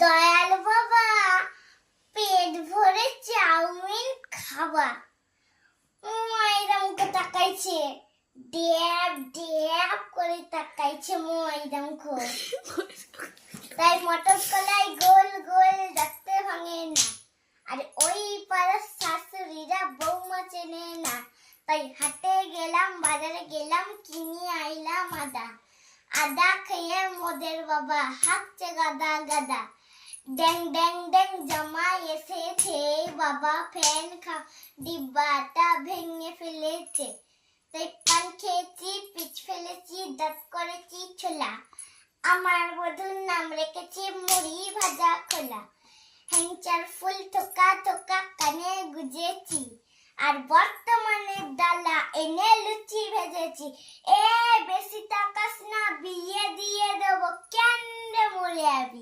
দয়াল বাবা পেট ভরে চাউমিন খাবা। ময়দামকে তাকাইছে, ড্যাব ড্যাব করে তাকাইছে ময়দামকে। তাই মটর কলাই গোল গোল দেখতে ভাঙে না, আর ওই পাড়ার শাশুড়িরা বৌমা চেনে না। তাই হাটে গেলাম, বাজারে গেলাম, কিনে আইলাম আদা। আদা খেয়ে মোদের বাবা হাঁকছে গাদা গাদা। ড্যাং ড্যাং ড্যাং জামাই এসেছে, বাবা ফ্যান ডিব্বাটা ভেঙে ফেলেছে। তাই পান খেয়েছি, পিচ ফেলেছি, দাঁত করেছি ছোলা। আমার বধূর নাম রেখেছি মুড়ি ভাজা খোলা। হ্যাংচার ফুল থোকা থোকা কানে গুজেছি, আর বর্তমানে ডালা এনে লুচি ভেজেছি। বেশি তাকাস না, বিয়ে দিয়ে দেবো, কেন মরে যাবি।